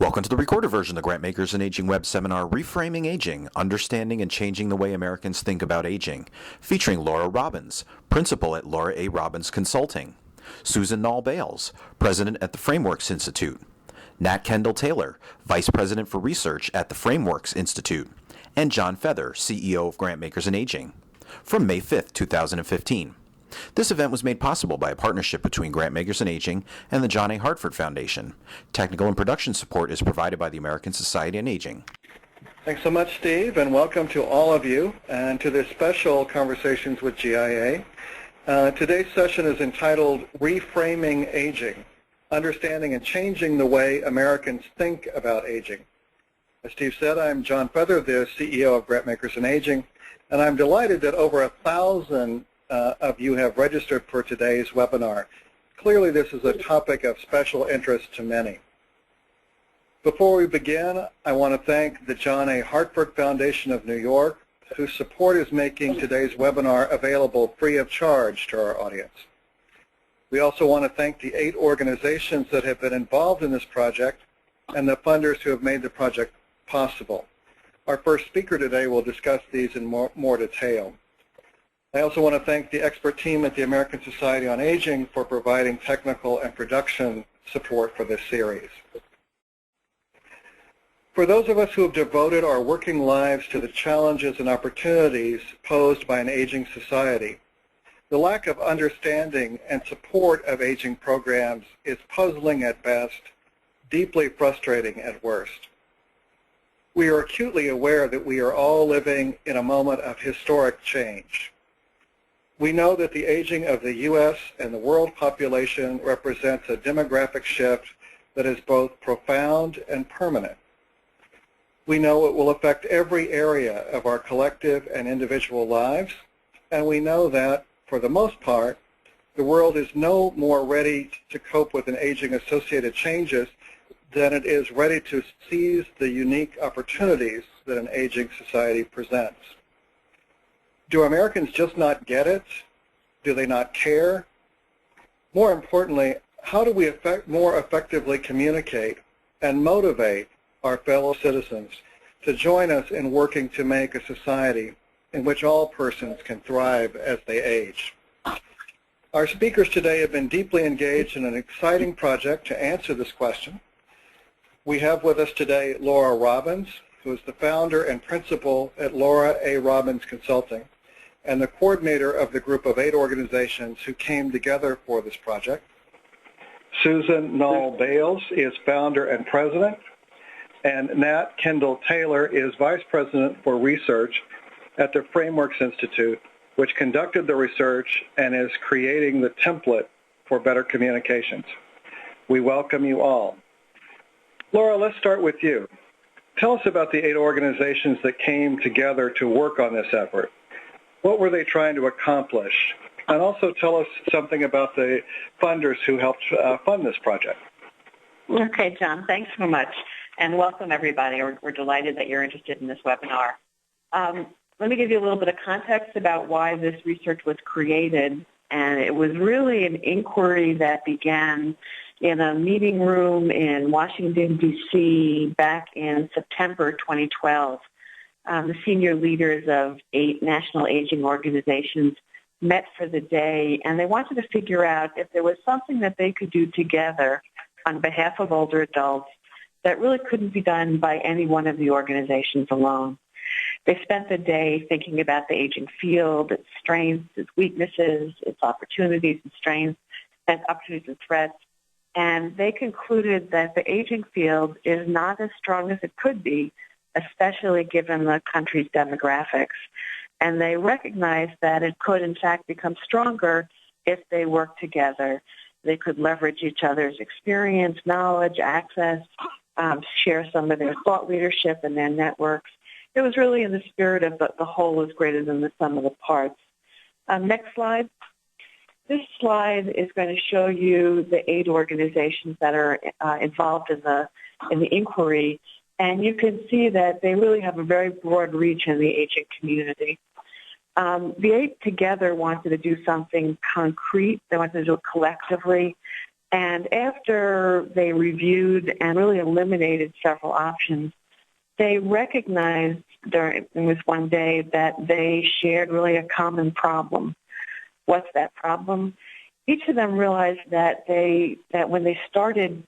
Welcome to the recorded version of the Grantmakers and Aging web seminar, Reframing Aging, Understanding and Changing the Way Americans Think About Aging, featuring Laura Robbins, Principal at Laura A. Robbins Consulting, Susan Bales, President at the Frameworks Institute, Nat Kendall-Taylor, Vice President for Research at the Frameworks Institute, and John Feather, CEO of Grantmakers and Aging, from May 5th, 2015. This event was made possible by a partnership between Grantmakers and Aging and the John A. Hartford Foundation. Technical and production support is provided by the American Society on Aging. Thanks so much, Steve, and welcome to all of you and to this special Conversations with GIA. Today's session is entitled Reframing Aging, Understanding and Changing the Way Americans Think About Aging. As Steve said, I'm John Feather, the CEO of Grantmakers and Aging, and I'm delighted that over 1,000 of you have registered for today's webinar. Clearly, this is a topic of special interest to many. Before we begin, I want to thank the John A. Hartford Foundation of New York, whose support is making today's webinar available free of charge to our audience. We also want to thank the 8 organizations that have been involved in this project and the funders who have made the project possible. Our first speaker today will discuss these in more detail. I also want to thank the expert team at the American Society on Aging for providing technical and production support for this series. For those of us who have devoted our working lives to the challenges and opportunities posed by an aging society, the lack of understanding and support of aging programs is puzzling at best, deeply frustrating at worst. We are acutely aware that we are all living in a moment of historic change. We know that the aging of the U.S. and the world population represents a demographic shift that is both profound and permanent. We know it will affect every area of our collective and individual lives, and we know that, for the most part, the world is no more ready to cope with an aging-associated changes than it is ready to seize the unique opportunities that an aging society presents. Do Americans just not get it? Do they not care? More importantly, how do we more effectively communicate and motivate our fellow citizens to join us in working to make a society in which all persons can thrive as they age? Our speakers today have been deeply engaged in an exciting project to answer this question. We have with us today Laura Robbins, who is the founder and principal at Laura A. Robbins Consulting, and the coordinator of the group of 8 organizations who came together for this project. Susan Bales is founder and president, and Nat Kendall-Taylor is vice president for research at the Frameworks Institute, which conducted the research and is creating the template for better communications. We welcome you all. Laura, let's start with you. Tell us about the 8 organizations that came together to work on this effort. What were they trying to accomplish? And also tell us something about the funders who helped fund this project. Okay, John, thanks so much. And welcome, everybody. We're delighted that you're interested in this webinar. Let me give you a little bit of context about why this research was created. And it was really an inquiry that began in a meeting room in Washington, D.C. back in September 2012. The senior leaders of 8 national aging organizations met for the day, and they wanted to figure out if there was something that they could do together on behalf of older adults that really couldn't be done by any one of the organizations alone. They spent the day thinking about the aging field, its strengths, its weaknesses, its opportunities and strengths, and opportunities and threats, and they concluded that the aging field is not as strong as it could be, especially given the country's demographics. And they recognized that it could, in fact, become stronger if they worked together. They could leverage each other's experience, knowledge, access, share some of their thought leadership and their networks. It was really in the spirit of the whole is greater than the sum of the parts. Next slide. This slide is going to show you the 8 organizations that are involved in the inquiry. And you can see that they really have a very broad reach in the aging community. The 8 together wanted to do something concrete. They wanted to do it collectively. And after they reviewed and really eliminated several options, they recognized during this one day that they shared really a common problem. What's that problem? Each of them realized that when they started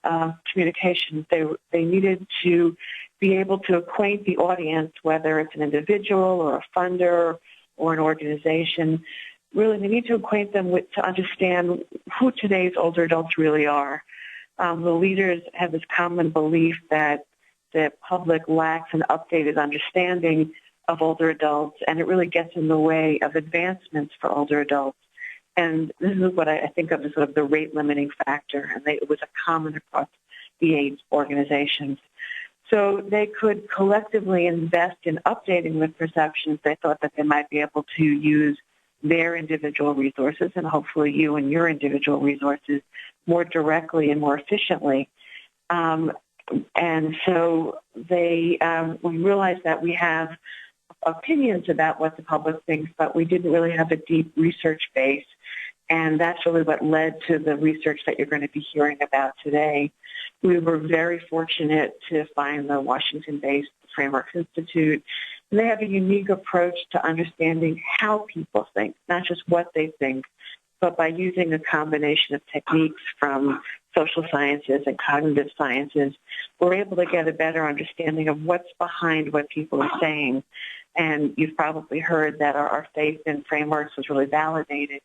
communications, they needed to be able to acquaint the audience, whether it's an individual or a funder or an organization. Really, they need to acquaint them to understand who today's older adults really are. The leaders have this common belief that the public lacks an updated understanding of older adults, and it really gets in the way of advancements for older adults. And this is what I think of as sort of the rate-limiting factor, and it was a common across the 8 organizations. So they could collectively invest in updating the perceptions. They thought that they might be able to use their individual resources, and hopefully you and your individual resources, more directly and more efficiently. And so we realized that we have opinions about what the public thinks, but we didn't really have a deep research base. And that's really what led to the research that you're going to be hearing about today. We were very fortunate to find the Washington-based Frameworks Institute. And they have a unique approach to understanding how people think, not just what they think, but by using a combination of techniques from social sciences and cognitive sciences, we're able to get a better understanding of what's behind what people are saying. And you've probably heard that our faith in frameworks was really validated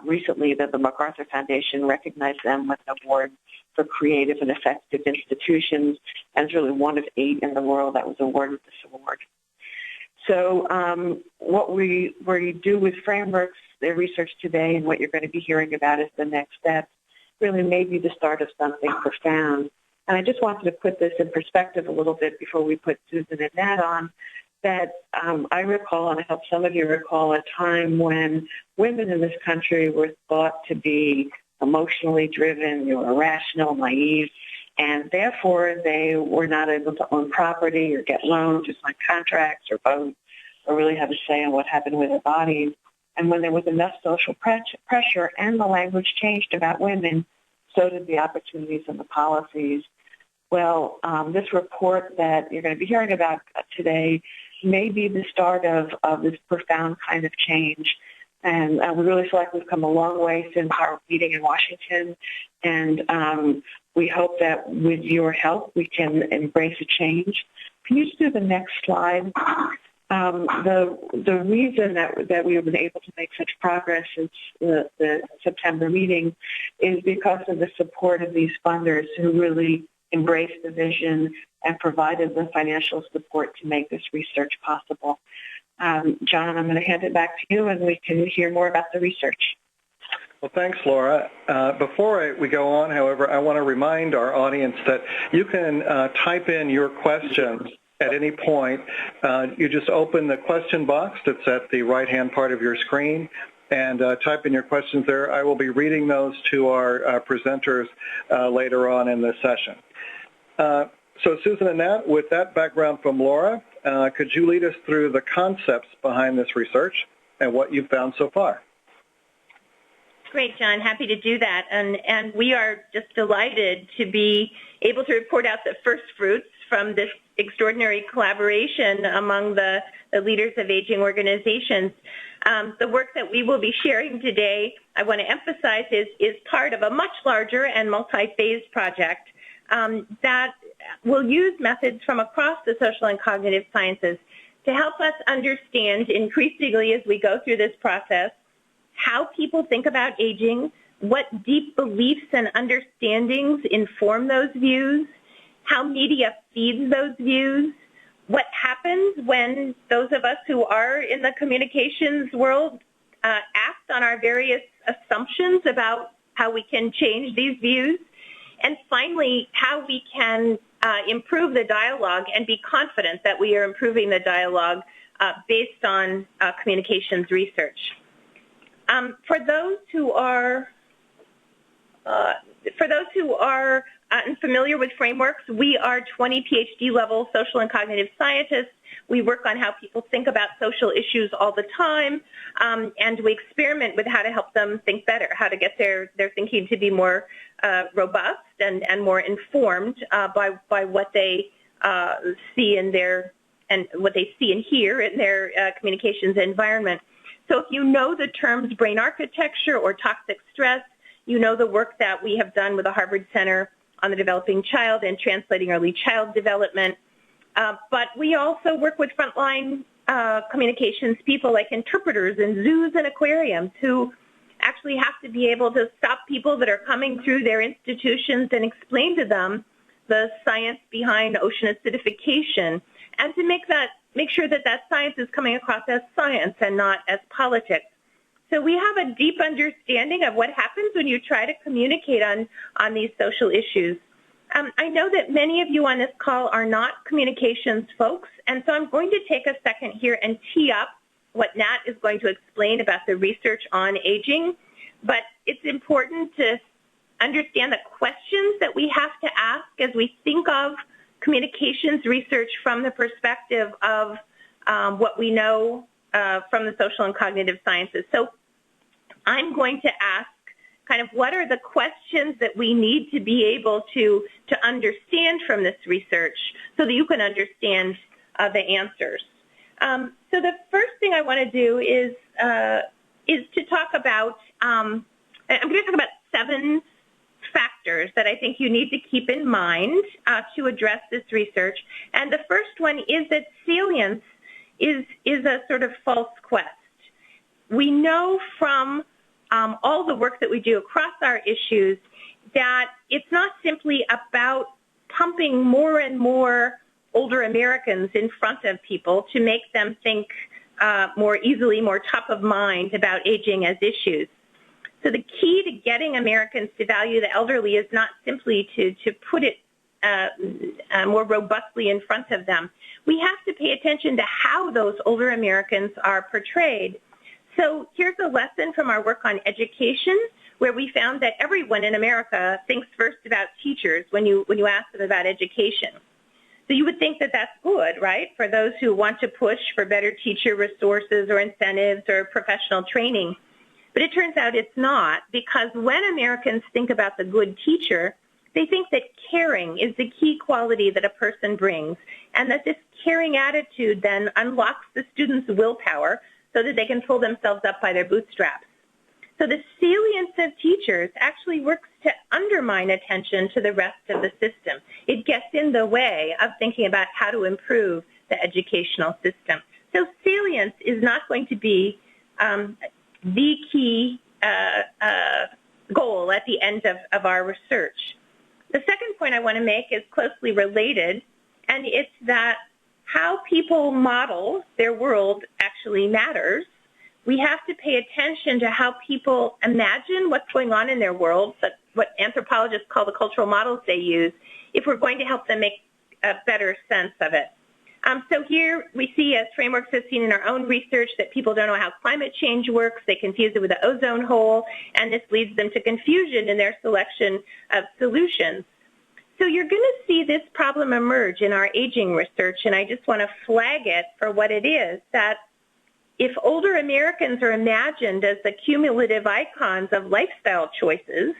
recently, that the MacArthur Foundation recognized them with an award for creative and effective institutions, and it's really one of 8 in the world that was awarded this award. So what we do with frameworks, their research today, and what you're going to be hearing about is the next step, really may be the start of something profound. And I just wanted to put this in perspective a little bit before we put Susan and Nat on, that I recall, and I hope some of you recall, a time when women in this country were thought to be emotionally driven, they were irrational, naive, and therefore they were not able to own property or get loans or sign contracts or vote or really have a say on what happened with their bodies. And when there was enough social pressure and the language changed about women, so did the opportunities and the policies. Well, this report that you're going to be hearing about today may be the start of this profound kind of change. And we really feel like we've come a long way since our meeting in Washington. And we hope that with your help, we can embrace a change. Can you just do the next slide? The reason that we have been able to make such progress since the September meeting is because of the support of these funders who really embraced the vision and provided the financial support to make this research possible. John, I'm going to hand it back to you, and we can hear more about the research. Well, thanks, Laura. Before we go on, however, I want to remind our audience that you can type in your questions at any point. You just open the question box that's at the right-hand part of your screen and type in your questions there. I will be reading those to our presenters later on in the session. So Susan and Nat, with that background from Laura, could you lead us through the concepts behind this research and what you've found so far? Great, John. Happy to do that. And we are just delighted to be able to report out the first fruits from this extraordinary collaboration among the leaders of aging organizations. The work that we will be sharing today, I want to emphasize, is part of a much larger and multi-phase project that will use methods from across the social and cognitive sciences to help us understand increasingly as we go through this process how people think about aging, what deep beliefs and understandings inform those views, how media feeds those views, what happens when those of us who are in the communications world act on our various assumptions about how we can change these views, and finally, how we can improve the dialogue and be confident that we are improving the dialogue based on communications research. For those who are unfamiliar with frameworks, we are 20 PhD level social and cognitive scientists. We work on how people think about social issues all the time, and we experiment with how to help them think better, how to get their thinking to be more robust and more informed by what they see in their and what they see and hear in their communications environment. So if you know the terms brain architecture or toxic stress, you know the work that we have done with the Harvard Center on the Developing Child and translating early child development. But we also work with frontline communications people like interpreters in zoos and aquariums who actually have to be able to stop people that are coming through their institutions and explain to them the science behind ocean acidification, and to make sure that that science is coming across as science and not as politics. So we have a deep understanding of what happens when you try to communicate on these social issues. I know that many of you on this call are not communications folks, and so I'm going to take a second here and tee up what Nat is going to explain about the research on aging. But it's important to understand the questions that we have to ask as we think of communications research from the perspective of what we know from the social and cognitive sciences. So I'm going to ask kind of what are the questions that we need to be able to understand from this research so that you can understand the answers. So the first thing I want to do is to talk about, I'm going to talk about 7 factors that I think you need to keep in mind to address this research. And the first one is that salience is a sort of false quest. We know from all the work that we do across our issues that it's not simply about pumping more and more older Americans in front of people to make them think more easily, more top of mind about aging as issues. So the key to getting Americans to value the elderly is not simply to put it more robustly in front of them. We have to pay attention to how those older Americans are portrayed. So here's a lesson from our work on education, where we found that everyone in America thinks first about teachers when you ask them about education. So you would think that that's good, right, for those who want to push for better teacher resources or incentives or professional training. But it turns out it's not, because when Americans think about the good teacher, they think that caring is the key quality that a person brings, and that this caring attitude then unlocks the student's willpower so that they can pull themselves up by their bootstraps. So the salience of teachers actually works to undermine attention to the rest of the system. It gets in the way of thinking about how to improve the educational system. So salience is not going to be the key goal at the end of our research. The second point I want to make is closely related, and it's that how people model their world actually matters. We have to pay attention to how people imagine what's going on in their world, but what anthropologists call the cultural models they use, if we're going to help them make a better sense of it. So here we see, as frameworks have seen in our own research, that people don't know how climate change works. They confuse it with the ozone hole, and this leads them to confusion in their selection of solutions. So you're going to see this problem emerge in our aging research, and I just want to flag it for what it is, that if older Americans are imagined as the cumulative icons of lifestyle choices,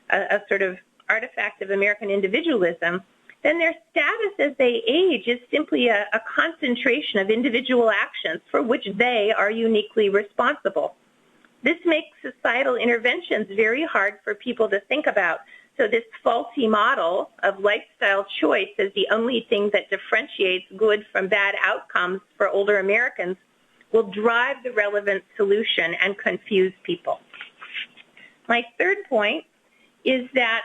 a sort of artifact of American individualism, then their status as they age is simply a concentration of individual actions for which they are uniquely responsible. This makes societal interventions very hard for people to think about. So this faulty model of lifestyle choice as the only thing that differentiates good from bad outcomes for older Americans will drive the relevant solution and confuse people. My third point is that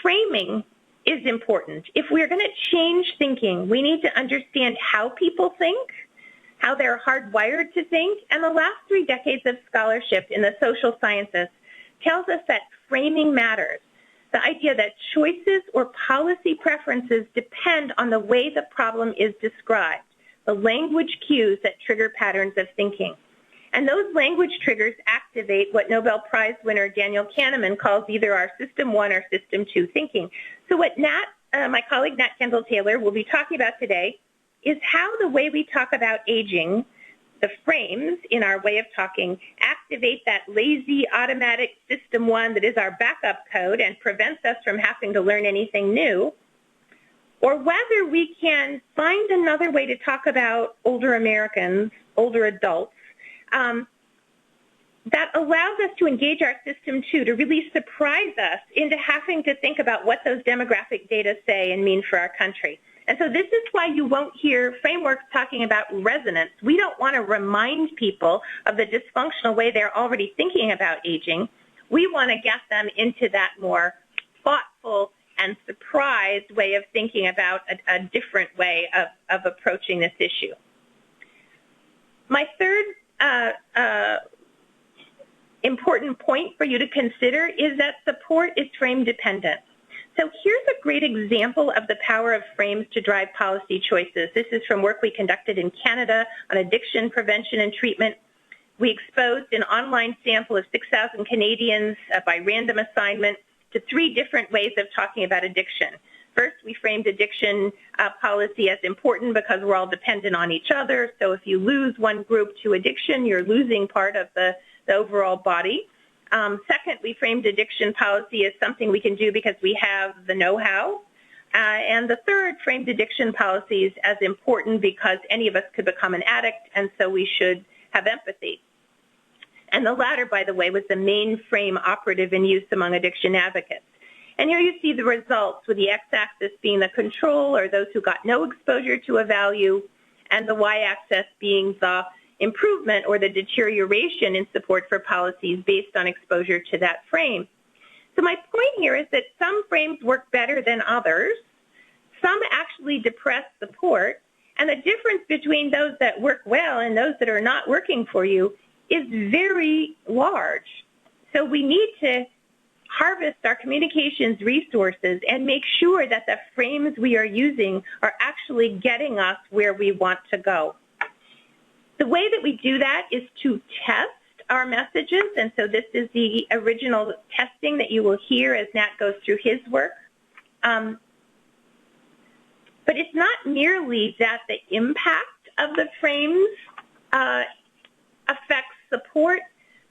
framing is important. If we're going to change thinking, we need to understand how people think, how they're hardwired to think, and the last 3 decades of scholarship in the social sciences tells us that framing matters. The idea that choices or policy preferences depend on the way the problem is described, the language cues that trigger patterns of thinking. And those language triggers activate what Nobel Prize winner Daniel Kahneman calls either our System 1 or System 2 thinking. So what my colleague Nat Kendall-Taylor will be talking about today is how the way we talk about aging, the frames in our way of talking activate that lazy automatic system one that is our backup code and prevents us from having to learn anything new, or whether we can find another way to talk about older Americans, older adults, that allows us to engage our system too, to really surprise us into having to think about what those demographic data say and mean for our country. And so this is why you won't hear frameworks talking about resonance. We don't want to remind people of the dysfunctional way they're already thinking about aging. We want to get them into that more thoughtful and surprised way of thinking about a different way of approaching this issue. My third important point for you to consider is that support is frame dependent. So here's a great example of the power of frames to drive policy choices. This is from work we conducted in Canada on addiction prevention and treatment. We exposed an online sample of 6,000 Canadians by random assignment to 3 different ways of talking about addiction. First, we framed addiction policy as important because we're all dependent on each other. So if you lose one group to addiction, you're losing part of the overall body. Second, we framed addiction policy as something we can do because we have the know-how. And the third, framed addiction policies as important because any of us could become an addict, and so we should have empathy. And the latter, by the way, was the main frame operative in use among addiction advocates. And here you see the results, with the x-axis being the control, or those who got no exposure to a value, and the y-axis being the improvement or the deterioration in support for policies based on exposure to that frame. So my point here is that some frames work better than others. Some actually depress support, and the difference between those that work well and those that are not working for you is very large. So we need to harvest our communications resources and make sure that the frames we are using are actually getting us where we want to go. The way that we do that is to test our messages, and so this is the original testing that you will hear as Nat goes through his work. But it's not merely that the impact of the frames affects support,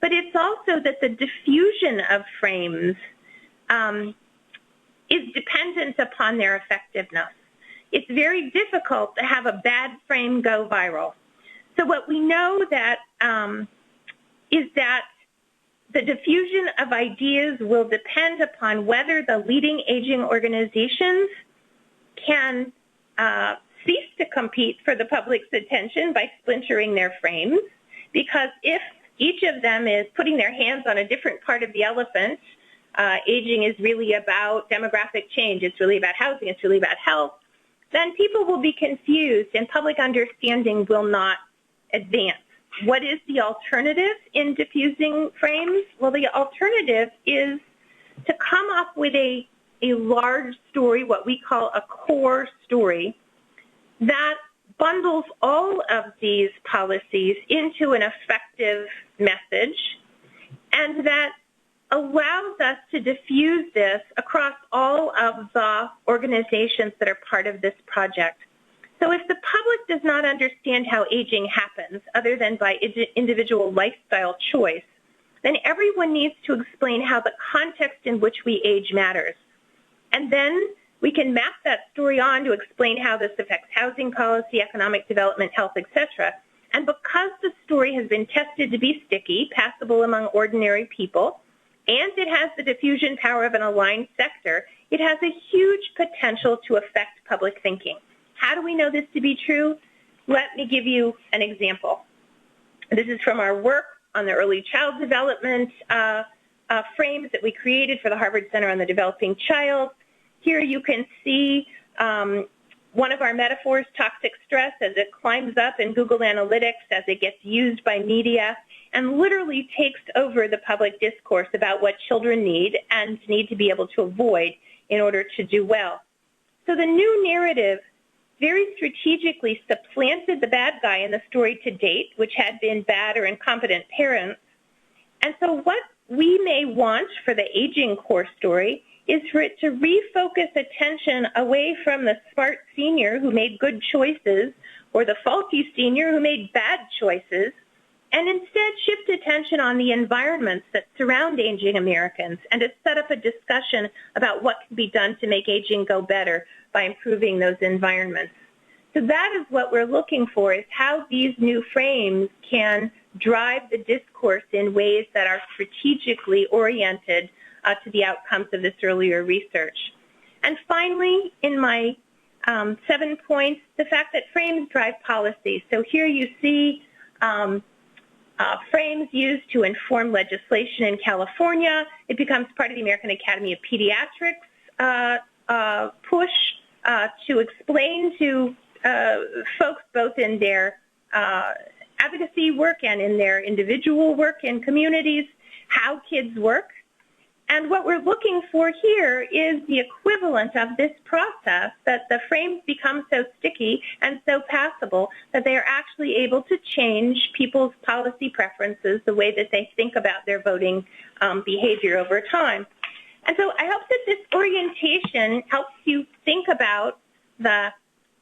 but it's also that the diffusion of frames is dependent upon their effectiveness. It's very difficult to have a bad frame go viral. So what we know that is that the diffusion of ideas will depend upon whether the leading aging organizations can cease to compete for the public's attention by splintering their frames, because if each of them is putting their hands on a different part of the elephant, aging is really about demographic change, it's really about housing, it's really about health, then people will be confused and public understanding will not advance. What is the alternative in diffusing frames? Well, the alternative is to come up with a large story, what we call a core story, that bundles all of these policies into an effective message, and that allows us to diffuse this across all of the organizations that are part of this project. So if the public does not understand how aging happens, other than by individual lifestyle choice, then everyone needs to explain how the context in which we age matters. And then we can map that story on to explain how this affects housing policy, economic development, health, etc. And because the story has been tested to be sticky, passable among ordinary people, and it has the diffusion power of an aligned sector, it has a huge potential to affect public thinking. How do we know this to be true? Let me give you an example. This is from our work on the early child development frames that we created for the Harvard Center on the Developing Child. Here you can see one of our metaphors, toxic stress, as it climbs up in Google Analytics, as it gets used by media, and literally takes over the public discourse about what children need and need to be able to avoid in order to do well. So the new narrative very strategically supplanted the bad guy in the story to date, which had been bad or incompetent parents. And so what we may want for the aging core story is for it to refocus attention away from the smart senior who made good choices or the faulty senior who made bad choices, and instead shift attention on the environments that surround aging Americans and to set up a discussion about what can be done to make aging go better by improving those environments. So that is what we're looking for, is how these new frames can drive the discourse in ways that are strategically oriented to the outcomes of this earlier research. And finally, in my 7 points, the fact that frames drive policy. So here you see frames used to inform legislation in California. It becomes part of the American Academy of Pediatrics push to explain to folks both in their advocacy work and in their individual work in communities how kids work. And what we're looking for here is the equivalent of this process, that the frames become so sticky and so passable that they are actually able to change people's policy preferences, the way that they think about their voting behavior over time. And so I hope that this orientation helps you think about the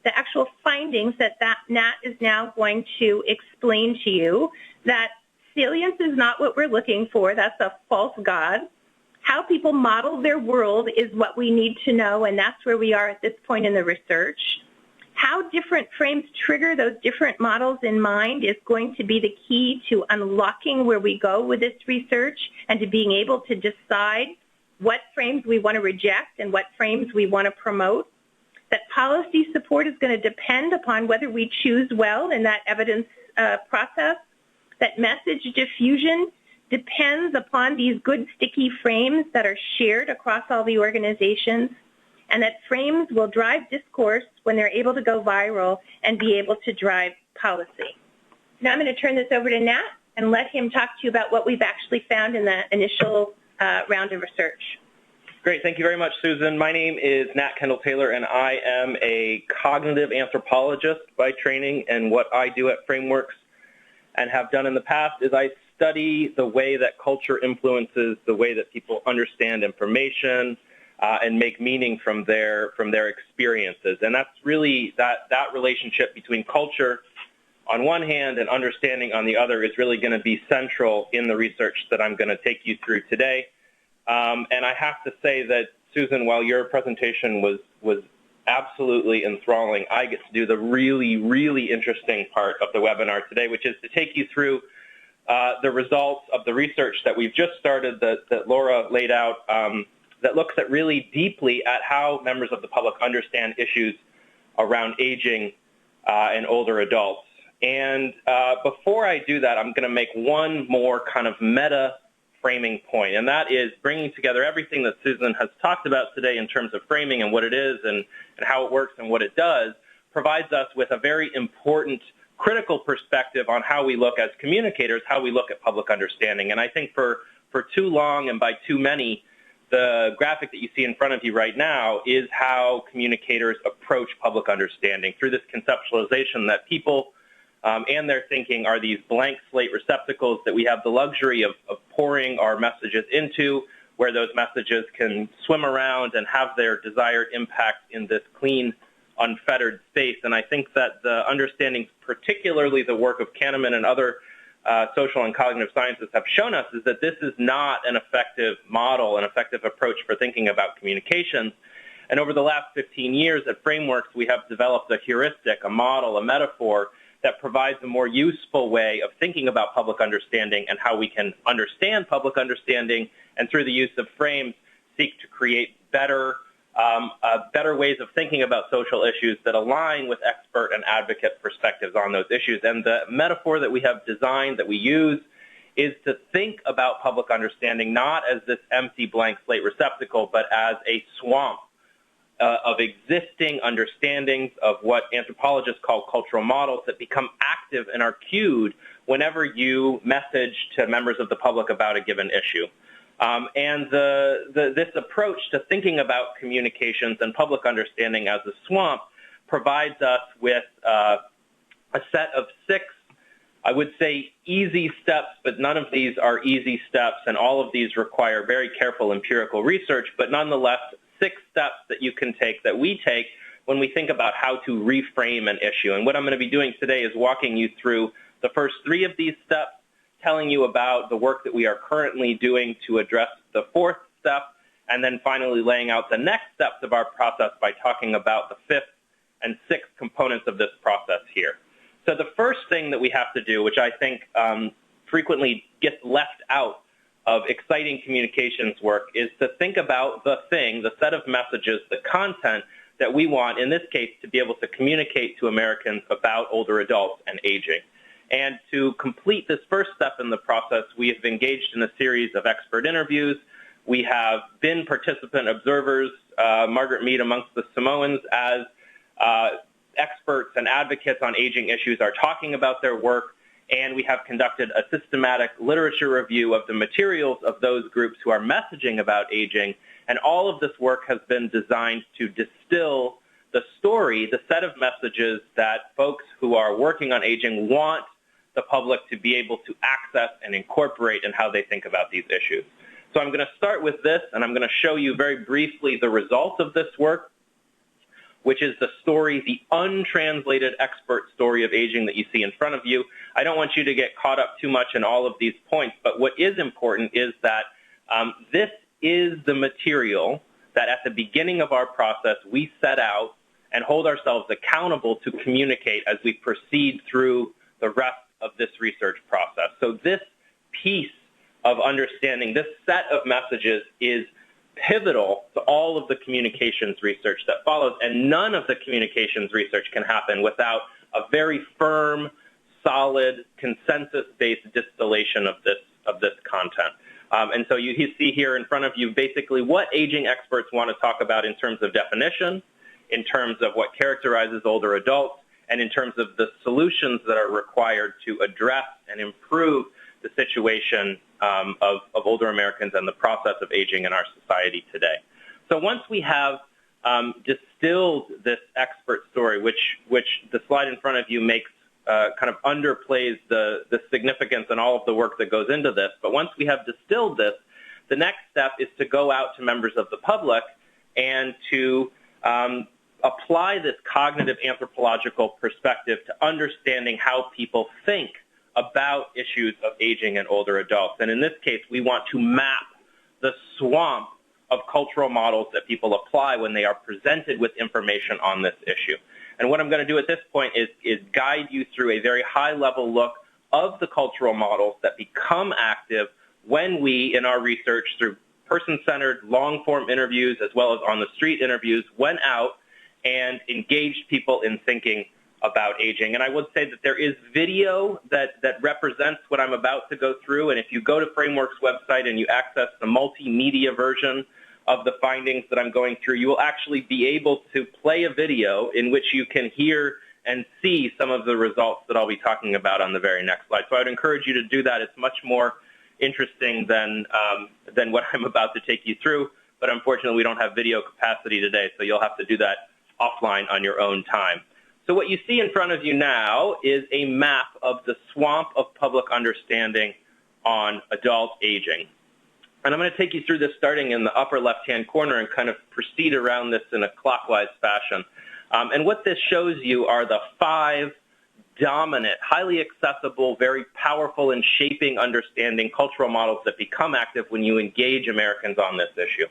actual findings that Nat is now going to explain to you, that salience is not what we're looking for. That's a false god. How people model their world is what we need to know, and that's where we are at this point in the research. How different frames trigger those different models in mind is going to be the key to unlocking where we go with this research and to being able to decide what frames we want to reject and what frames we want to promote. That policy support is going to depend upon whether we choose well in that evidence process. That message diffusion depends upon these good sticky frames that are shared across all the organizations, and that frames will drive discourse when they're able to go viral and be able to drive policy. Now I'm going to turn this over to Nat and let him talk to you about what we've actually found in the initial round of research. Great. Thank you very much, Susan. My name is Nat Kendall-Taylor, and I am a cognitive anthropologist by training, and what I do at Frameworks and have done in the past is I study the way that culture influences the way that people understand information and make meaning from their experiences. And that's really that relationship between culture on one hand and understanding on the other is really going to be central in the research that I'm going to take you through today. And I have to say that, Susan, while your presentation was absolutely enthralling, I get to do the really, really interesting part of the webinar today, which is to take you through the results of the research that we've just started that Laura laid out that looks at really deeply at how members of the public understand issues around aging and older adults. And before I do that, I'm going to make one more kind of meta framing point, and that is bringing together everything that Susan has talked about today in terms of framing and what it is and how it works and what it does, provides us with a very important critical perspective on how we look as communicators, how we look at public understanding. And I think for too long and by too many, the graphic that you see in front of you right now is how communicators approach public understanding through this conceptualization that people and their thinking are these blank slate receptacles that we have the luxury of pouring our messages into, where those messages can swim around and have their desired impact in this clean, unfettered space. And I think that the understanding, particularly the work of Kahneman and other social and cognitive sciences have shown us, is that this is not an effective model, an effective approach for thinking about communications. And over the last 15 years at Frameworks, we have developed a heuristic, a model, a metaphor that provides a more useful way of thinking about public understanding and how we can understand public understanding, and through the use of frames, seek to create better ways of thinking about social issues that align with expert and advocate perspectives on those issues. And the metaphor that we have designed, that we use, is to think about public understanding not as this empty blank slate receptacle, but as a swamp of existing understandings of what anthropologists call cultural models that become active and are cued whenever you message to members of the public about a given issue. And this approach to thinking about communications and public understanding as a swamp provides us with a set of 6 I would say easy steps, but none of these are easy steps, and all of these require very careful empirical research, but nonetheless, 6 steps that you can take, that we take, when we think about how to reframe an issue. And what I'm going to be doing today is walking you through the first 3 of these steps, telling you about the work that we are currently doing to address the 4th step, and then finally laying out the next steps of our process by talking about the 5th and 6th components of this process here. So the first thing that we have to do, which I think frequently gets left out of exciting communications work, is to think about the thing, the set of messages, the content that we want, in this case, to be able to communicate to Americans about older adults and aging. And to complete this first step in the process, we have engaged in a series of expert interviews. We have been participant observers, Margaret Mead amongst the Samoans, as experts and advocates on aging issues are talking about their work, and we have conducted a systematic literature review of the materials of those groups who are messaging about aging, and all of this work has been designed to distill the story, the set of messages that folks who are working on aging want the public to be able to access and incorporate in how they think about these issues. So I'm going to start with this, and I'm going to show you very briefly the results of this work, which is the story, the untranslated expert story of aging that you see in front of you. I don't want you to get caught up too much in all of these points, but what is important is that this is the material that at the beginning of our process we set out and hold ourselves accountable to communicate as we proceed through the rest of this research process. So this piece of understanding, this set of messages is pivotal to all of the communications research that follows, and none of the communications research can happen without a very firm, solid, consensus-based distillation of this content. And so you see here in front of you basically what aging experts want to talk about in terms of definition, in terms of what characterizes older adults, and in terms of the solutions that are required to address and improve the situation of older Americans and the process of aging in our society today. So once we have distilled this expert story, which the slide in front of you makes kind of underplays the significance and all of the work that goes into this, but once we have distilled this, the next step is to go out to members of the public and to apply this cognitive anthropological perspective to understanding how people think about issues of aging and older adults. And in this case, we want to map the swamp of cultural models that people apply when they are presented with information on this issue. And what I'm going to do at this point is guide you through a very high-level look of the cultural models that become active when we, in our research, through person-centered, long-form interviews as well as on-the-street interviews, went out and engaged people in thinking about aging. And I would say that there is video that represents what I'm about to go through, and if you go to Framework's website and you access the multimedia version of the findings that I'm going through, you will actually be able to play a video in which you can hear and see some of the results that I'll be talking about on the very next slide. So I would encourage you to do that. It's much more interesting than what I'm about to take you through, but unfortunately we don't have video capacity today, so you'll have to do that offline on your own time. So what you see in front of you now is a map of the swamp of public understanding on adult aging. And I'm going to take you through this starting in the upper left-hand corner and kind of proceed around this in a clockwise fashion. And what this shows you are the 5 dominant, highly accessible, very powerful in shaping understanding cultural models that become active when you engage Americans on this issue.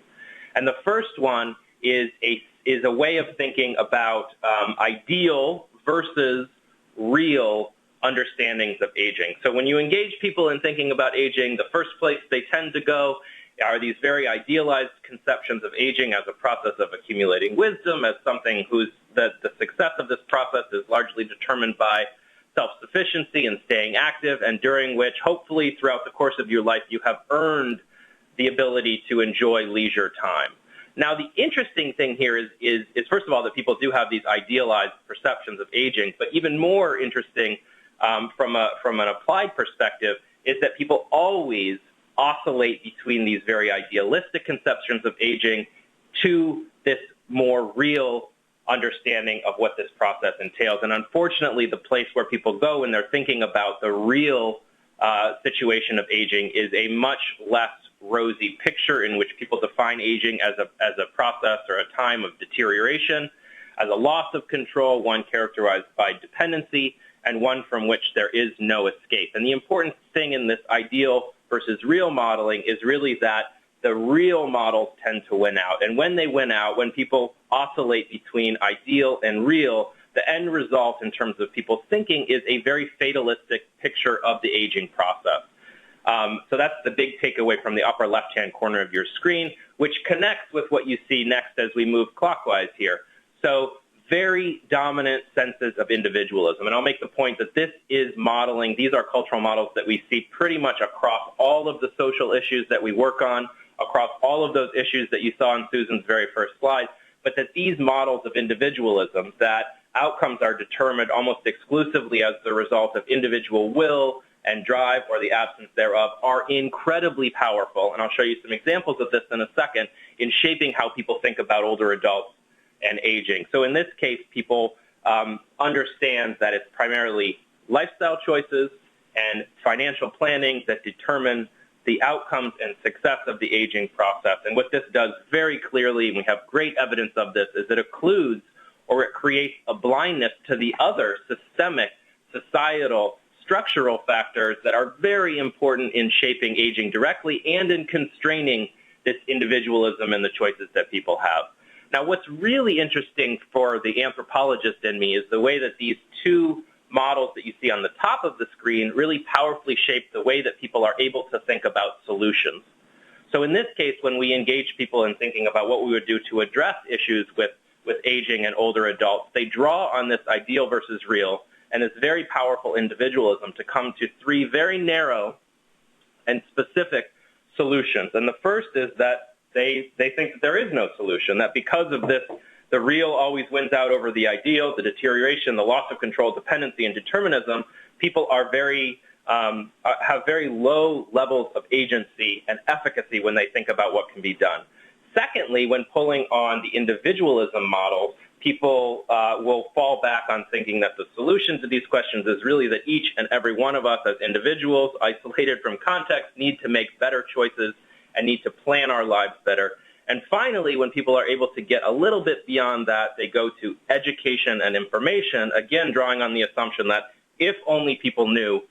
And the first one is a way of thinking about ideal versus real understandings of aging. So when you engage people in thinking about aging, the first place they tend to go are these very idealized conceptions of aging as a process of accumulating wisdom, as something the success of this process is largely determined by self-sufficiency and staying active, and during which, hopefully, throughout the course of your life, you have earned the ability to enjoy leisure time. Now, the interesting thing here is first of all, that people do have these idealized perceptions of aging, but even more interesting from an applied perspective is that people always oscillate between these very idealistic conceptions of aging to this more real understanding of what this process entails. And unfortunately, the place where people go when they're thinking about the real situation of aging is a much less rosy picture in which people define aging as a process or a time of deterioration, as a loss of control, one characterized by dependency, and one from which there is no escape. And the important thing in this ideal versus real modeling is really that the real models tend to win out. And when they win out, when people oscillate between ideal and real, the end result in terms of people's thinking is a very fatalistic picture of the aging process. So that's the big takeaway from the upper left-hand corner of your screen, which connects with what you see next as we move clockwise here. So very dominant senses of individualism. And I'll make the point that this is modeling. These are cultural models that we see pretty much across all of the social issues that we work on, across all of those issues that you saw in Susan's very first slide, but that these models of individualism, that outcomes are determined almost exclusively as the result of individual will and drive or the absence thereof, are incredibly powerful. And I'll show you some examples of this in a second in shaping how people think about older adults and aging. So in this case, people understand that it's primarily lifestyle choices and financial planning that determine the outcomes and success of the aging process. And what this does very clearly, and we have great evidence of this, is it occludes or it creates a blindness to the other systemic, societal, structural factors that are very important in shaping aging directly and in constraining this individualism and the choices that people have. Now, what's really interesting for the anthropologist in me is the way that these two models that you see on the top of the screen really powerfully shape the way that people are able to think about solutions. So in this case, when we engage people in thinking about what we would do to address issues with aging and older adults, they draw on this ideal versus real and this very powerful individualism to come to three very narrow and specific solutions. And the first is that they think that there is no solution, that because of this, the real always wins out over the ideal, the deterioration, the loss of control, dependency, and determinism. People are have very low levels of agency and efficacy when they think about what can be done. Secondly, when pulling on the individualism model, people will fall back on thinking that the solution to these questions is really that each and every one of us as individuals, isolated from context, need to make better choices and need to plan our lives better. And finally, when people are able to get a little bit beyond that, they go to education and information, again drawing on the assumption that if only people knew,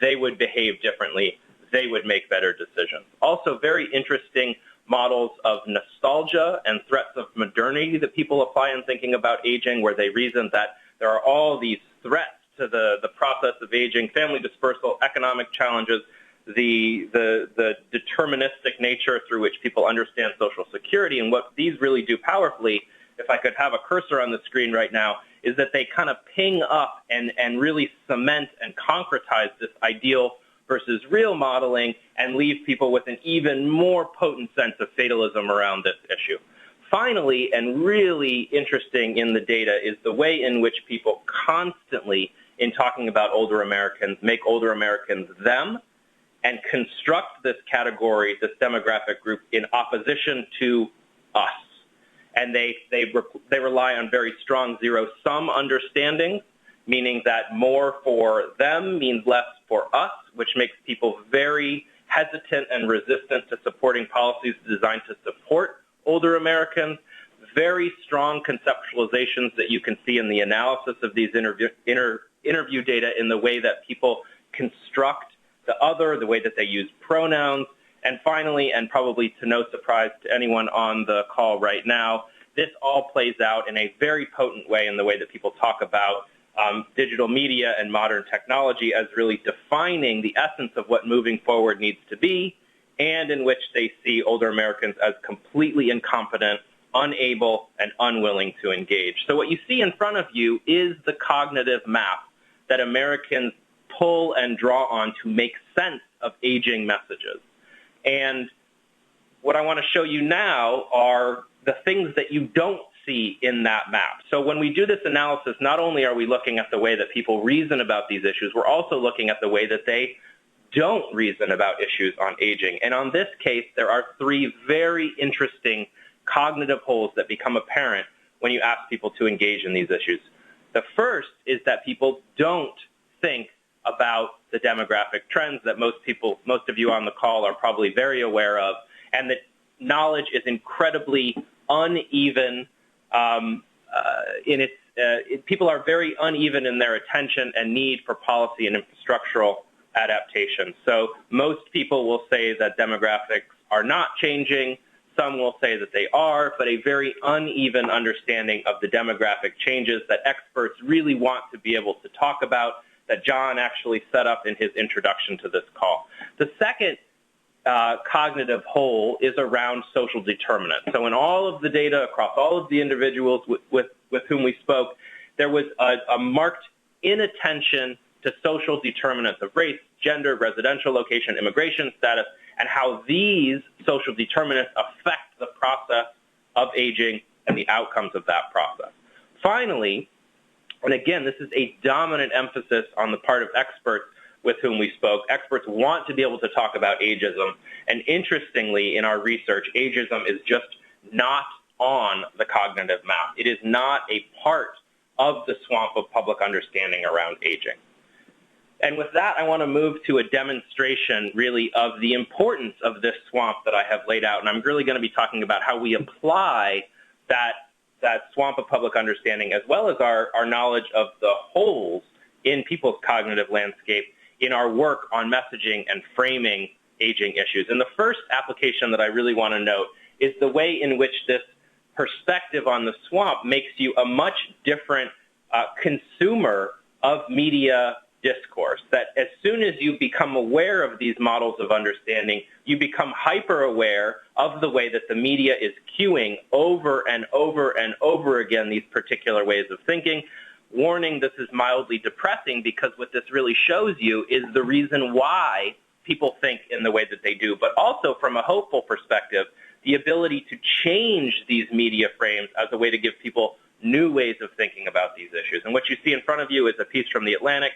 they would behave differently, they would make better decisions. Also, very interesting models of nostalgia and threats of modernity that people apply in thinking about aging, where they reason that there are all these threats to the process of aging, family dispersal, economic challenges, the deterministic nature through which people understand Social Security. And what these really do powerfully, if I could have a cursor on the screen right now, is that they kind of ping up and really cement and concretize this ideal versus real modeling and leave people with an even more potent sense of fatalism around this issue. Finally, and really interesting in the data, is the way in which people constantly, in talking about older Americans, make older Americans them and construct this category, this demographic group, in opposition to us. And they rely on very strong zero-sum understanding, meaning that more for them means less for us, which makes people very hesitant and resistant to supporting policies designed to support older Americans. Very strong conceptualizations that you can see in the analysis of these interview data in the way that people construct the other, the way that they use pronouns. And finally, and probably to no surprise to anyone on the call right now, this all plays out in a very potent way in the way that people talk about digital media and modern technology as really defining the essence of what moving forward needs to be, and in which they see older Americans as completely incompetent, unable, and unwilling to engage. So what you see in front of you is the cognitive map that Americans pull and draw on to make sense of aging messages. And what I want to show you now are the things that you don't see in that map. So when we do this analysis, not only are we looking at the way that people reason about these issues, we're also looking at the way that they don't reason about issues on aging. And on this case, there are three very interesting cognitive holes that become apparent when you ask people to engage in these issues. The first is that people don't think about the demographic trends that most of you on the call are probably very aware of, and that knowledge is incredibly uneven people are very uneven in their attention and need for policy and infrastructural adaptation. So most people will say that demographics are not changing. Some will say that they are, but a very uneven understanding of the demographic changes that experts really want to be able to talk about, that John actually set up in his introduction to this call. The second cognitive hole is around social determinants. So in all of the data across all of the individuals with whom we spoke, there was a marked inattention to social determinants of race, gender, residential location, immigration status, and how these social determinants affect the process of aging and the outcomes of that process. Finally, and again, this is a dominant emphasis on the part of experts with whom we spoke. Experts want to be able to talk about ageism, and interestingly, in our research, ageism is just not on the cognitive map. It is not a part of the swamp of public understanding around aging. And with that, I want to move to a demonstration, really, of the importance of this swamp that I have laid out, and I'm really going to be talking about how we apply that swamp of public understanding, as well as our knowledge of the holes in people's cognitive landscape in our work on messaging and framing aging issues. And the first application that I really want to note is the way in which this perspective on the swamp makes you a much different consumer of media discourse, that as soon as you become aware of these models of understanding, you become hyper-aware of the way that the media is cueing over and over and over again these particular ways of thinking. Warning, this is mildly depressing, because what this really shows you is the reason why people think in the way that they do, but also from a hopeful perspective, the ability to change these media frames as a way to give people new ways of thinking about these issues. And what you see in front of you is a piece from The Atlantic,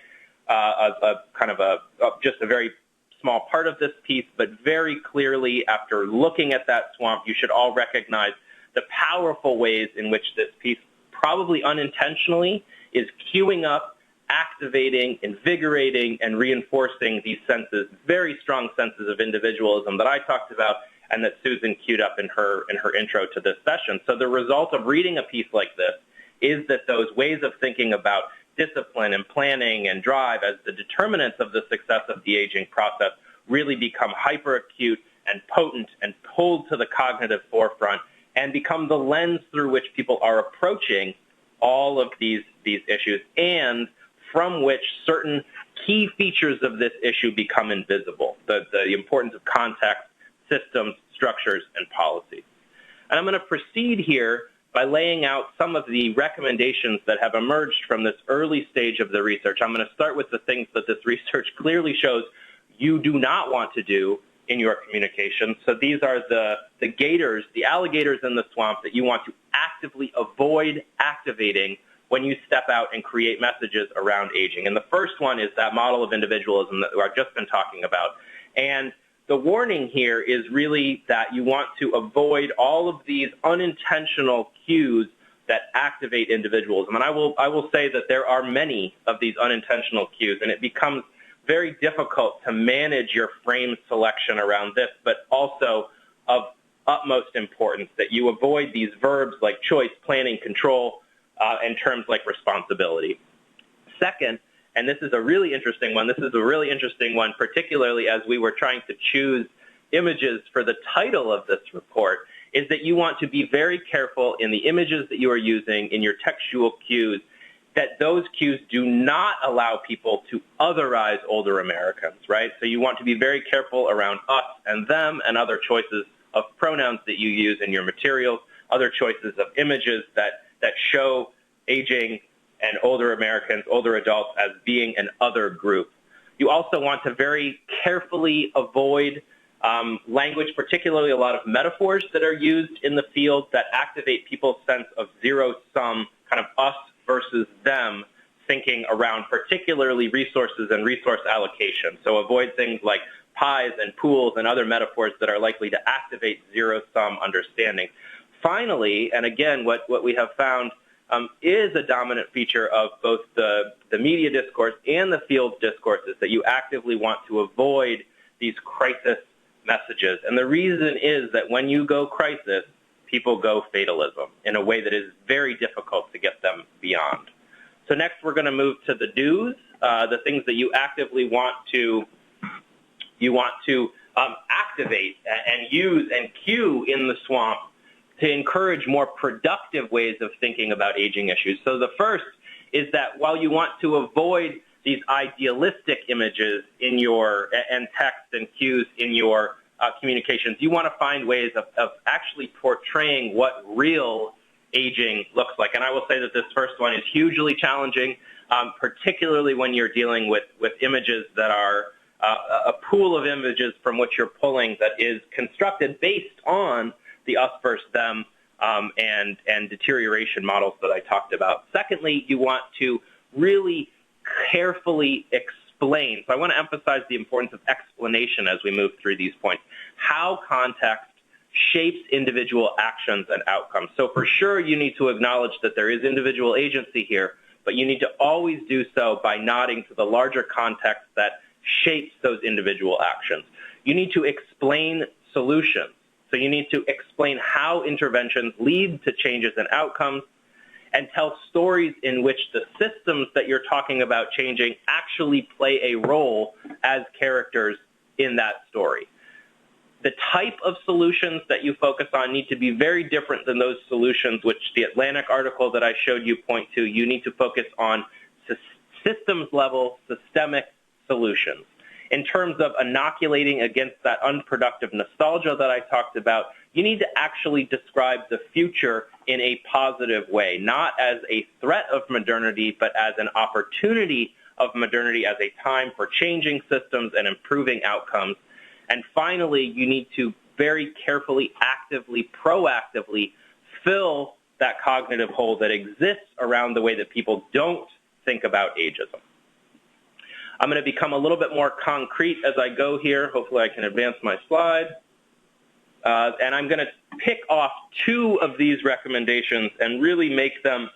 just a very small part of this piece, but very clearly, after looking at that swamp, you should all recognize the powerful ways in which this piece, probably unintentionally, is queuing up, activating, invigorating, and reinforcing these senses, very strong senses of individualism that I talked about and that Susan queued up in her intro to this session. So the result of reading a piece like this is that those ways of thinking about discipline and planning and drive as the determinants of the success of the aging process really become hyper-acute and potent and pulled to the cognitive forefront and become the lens through which people are approaching all of these issues, and from which certain key features of this issue become invisible, the importance of context, systems, structures, and policies. And I'm going to proceed here by laying out some of the recommendations that have emerged from this early stage of the research. I'm going to start with the things that this research clearly shows you do not want to do in your communication. So these are the gators, the alligators in the swamp that you want to actively avoid activating when you step out and create messages around aging. And the first one is that model of individualism that I've just been talking about. And the warning here is really that you want to avoid all of these unintentional cues that activate individualism. And I will say that there are many of these unintentional cues, and it becomes very difficult to manage your frame selection around this, but also of utmost importance that you avoid these verbs like choice, planning, control, and terms like responsibility. Second, and this is a really interesting one, particularly as we were trying to choose images for the title of this report, is that you want to be very careful in the images that you are using in your textual cues, that those cues do not allow people to otherize older Americans, right? So you want to be very careful around us and them and other choices of pronouns that you use in your materials, other choices of images that show aging and older Americans, older adults, as being an other group. You also want to very carefully avoid language, particularly a lot of metaphors that are used in the field that activate people's sense of zero-sum, kind of us versus them thinking around particularly resources and resource allocation. So avoid things like pies and pools and other metaphors that are likely to activate zero-sum understanding. finally, and again, what we have found is a dominant feature of both the media discourse and the field discourse is that you actively want to avoid these crisis messages. And the reason is that when you go crisis, people go fatalism in a way that is very difficult to get them beyond. So next we're going to move to the do's, the things that you actively want to activate and use and cue in the swamp to encourage more productive ways of thinking about aging issues. So the first is that while you want to avoid these idealistic images in your and text and cues in your communications, you want to find ways of actually portraying what real aging looks like. And I will say that this first one is hugely challenging, particularly when you're dealing with images that are a pool of images from which you're pulling that is constructed based on the us versus them and deterioration models that I talked about. Secondly, you want to really carefully explain. So I want to emphasize the importance of explanation as we move through these points. How context shapes individual actions and outcomes. So for sure, you need to acknowledge that there is individual agency here, but you need to always do so by nodding to the larger context that shapes those individual actions. You need to explain solutions. So you need to explain how interventions lead to changes in outcomes and tell stories in which the systems that you're talking about changing actually play a role as characters in that story. The type of solutions that you focus on need to be very different than those solutions which the Atlantic article that I showed you point to. You need to focus on systems-level, systemic solutions. In terms of inoculating against that unproductive nostalgia that I talked about, you need to actually describe the future in a positive way, not as a threat of modernity, but as an opportunity of modernity, as a time for changing systems and improving outcomes. And finally, you need to very carefully, actively, proactively fill that cognitive hole that exists around the way that people don't think about ageism. I'm going to become a little bit more concrete as I go here. Hopefully I can advance my slide. And I'm going to pick off two of these recommendations and really make them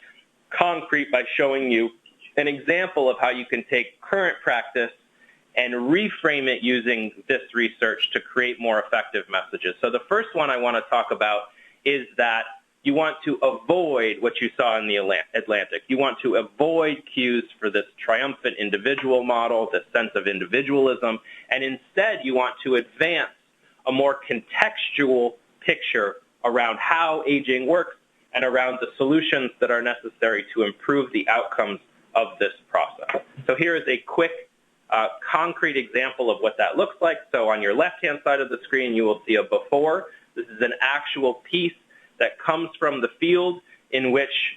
concrete by showing you an example of how you can take current practice and reframe it using this research to create more effective messages. So the first one I want to talk about is that you want to avoid what you saw in the Atlantic. You want to avoid cues for this triumphant individual model, this sense of individualism, and instead you want to advance a more contextual picture around how aging works and around the solutions that are necessary to improve the outcomes of this process. So here is a quick, concrete example of what that looks like. So on your left-hand side of the screen, you will see a before. This is an actual piece that comes from the field in which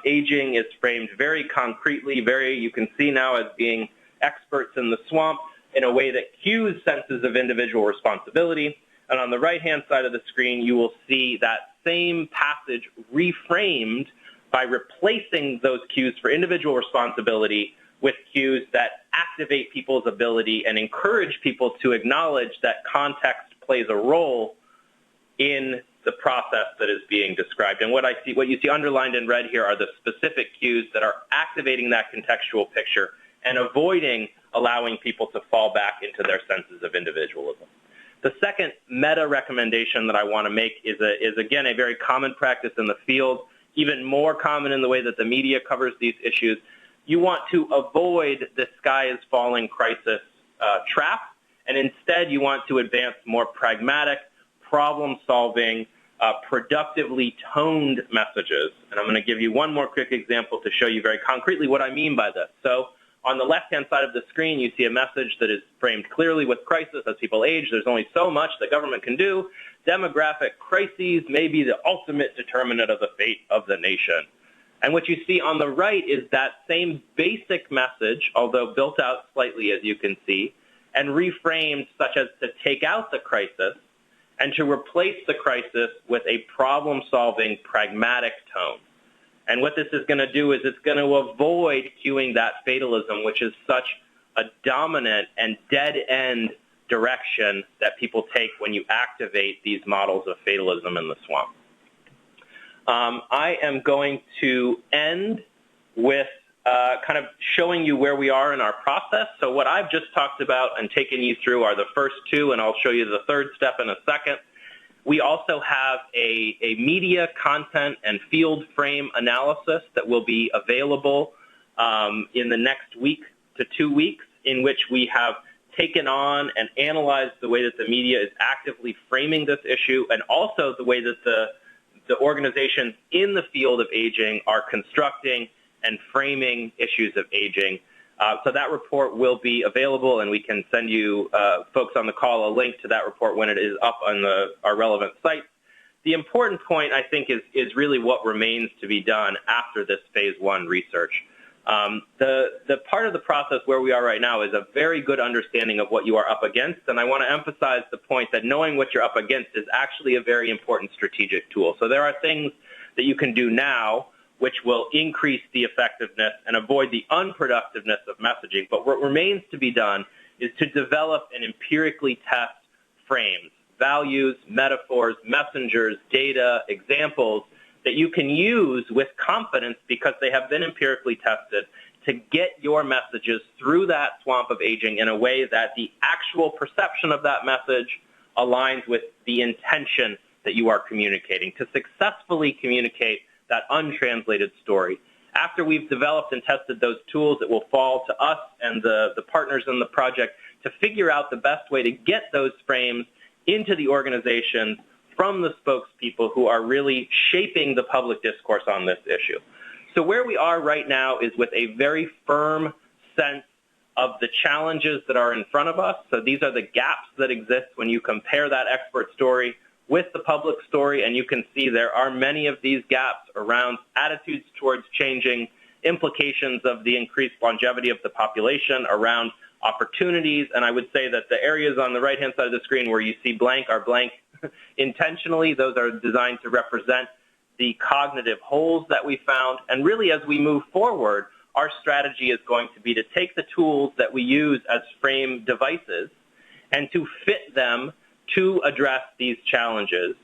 aging is framed very concretely, you can see now as being experts in the swamp in a way that cues senses of individual responsibility. And on the right-hand side of the screen, you will see that same passage reframed by replacing those cues for individual responsibility with cues that activate people's ability and encourage people to acknowledge that context plays a role in the process that is being described. And what you see underlined in red here are the specific cues that are activating that contextual picture and avoiding allowing people to fall back into their senses of individualism. The second meta recommendation that I want to make is again, a very common practice in the field, even more common in the way that the media covers these issues. You want to avoid the sky is falling crisis trap, and instead you want to advance more pragmatic, problem-solving, productively toned messages. And I'm going to give you one more quick example to show you very concretely what I mean by this. So on the left-hand side of the screen, you see a message that is framed clearly with crisis. As people age, there's only so much the government can do. Demographic crises may be the ultimate determinant of the fate of the nation. And what you see on the right is that same basic message, although built out slightly, as you can see, and reframed such as to take out the crisis and to replace the crisis with a problem-solving, pragmatic tone. And what this is going to do is it's going to avoid cueing that fatalism, which is such a dominant and dead-end direction that people take when you activate these models of fatalism in the swamp. I am going to end with kind of showing you where we are in our process. So what I've just talked about and taken you through are the first two, and I'll show you the third step in a second. We also have a media, content, and field frame analysis that will be available in the next week to 2 weeks, in which we have taken on and analyzed the way that the media is actively framing this issue, and also the way that the organizations in the field of aging are constructing and framing issues of aging. So that report will be available, and we can send you folks on the call a link to that report when it is up on our relevant sites. The important point, I think, is really what remains to be done after this phase 1 research. The part of the process where we are right now is a very good understanding of what you are up against, and I want to emphasize the point that knowing what you're up against is actually a very important strategic tool. So there are things that you can do now which will increase the effectiveness and avoid the unproductiveness of messaging. But what remains to be done is to develop and empirically test frames, values, metaphors, messengers, data, examples that you can use with confidence because they have been empirically tested to get your messages through that swamp of aging in a way that the actual perception of that message aligns with the intention that you are communicating, to successfully communicate that untranslated story. After we've developed and tested those tools, it will fall to us and the partners in the project to figure out the best way to get those frames into the organizations from the spokespeople who are really shaping the public discourse on this issue. So where we are right now is with a very firm sense of the challenges that are in front of us. So these are the gaps that exist when you compare that expert story with the public story, and you can see there are many of these gaps around attitudes towards changing, implications of the increased longevity of the population, around opportunities, and I would say that the areas on the right-hand side of the screen where you see blank are blank intentionally. Those are designed to represent the cognitive holes that we found, and really as we move forward, our strategy is going to be to take the tools that we use as frame devices and to fit them to address these challenges,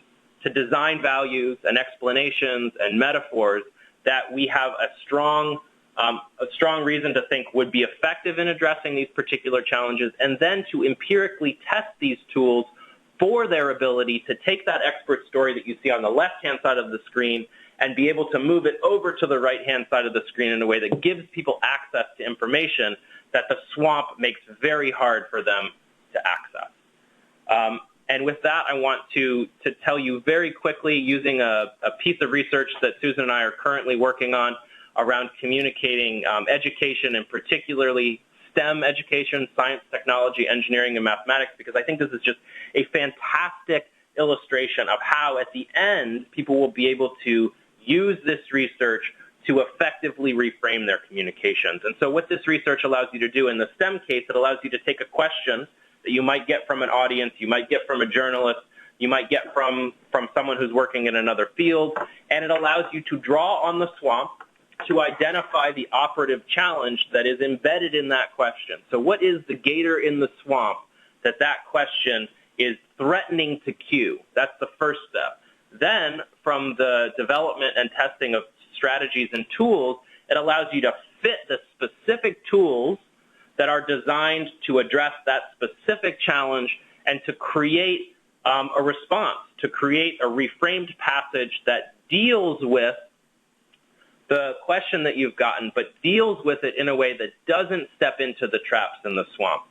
to design values and explanations and metaphors that we have a strong reason to think would be effective in addressing these particular challenges, and then to empirically test these tools for their ability to take that expert story that you see on the left-hand side of the screen and be able to move it over to the right-hand side of the screen in a way that gives people access to information that the swamp makes very hard for them to access. And with that, I want to tell you very quickly, using a piece of research that Susan and I are currently working on around communicating education, and particularly STEM education, science, technology, engineering, and mathematics, because I think this is just a fantastic illustration of how, at the end, people will be able to use this research to effectively reframe their communications. And so what this research allows you to do in the STEM case, it allows you to take a question that you might get from an audience, you might get from a journalist, you might get from someone who's working in another field, and it allows you to draw on the swamp to identify the operative challenge that is embedded in that question. So what is the gator in the swamp that question is threatening to cue? That's the first step. Then, from the development and testing of strategies and tools, it allows you to fit the specific tools that are designed to address that specific challenge and to create a response, to create a reframed passage that deals with the question that you've gotten, but deals with it in a way that doesn't step into the traps in the swamp.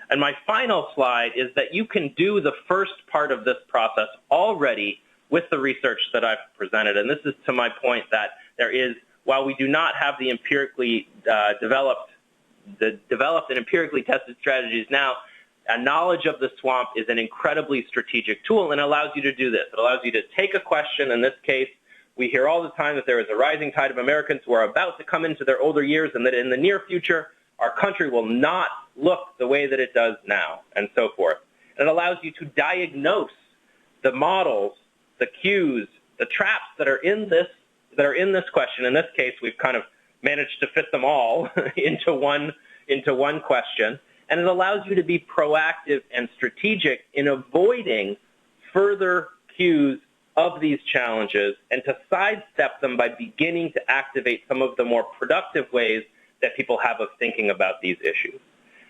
And my final slide is that you can do the first part of this process already with the research that I've presented. And this is to my point that there is, while we do not have the empirically developed and empirically tested strategies now, a knowledge of the swamp is an incredibly strategic tool, and allows you to do this. It allows you to take a question. In this case, we hear all the time that there is a rising tide of Americans who are about to come into their older years, and that in the near future, our country will not look the way that it does now, and so forth. And it allows you to diagnose the models, the cues, the traps that are in this question. In this case, we've kind of managed to fit them all into one question. And it allows you to be proactive and strategic in avoiding further cues of these challenges and to sidestep them by beginning to activate some of the more productive ways that people have of thinking about these issues.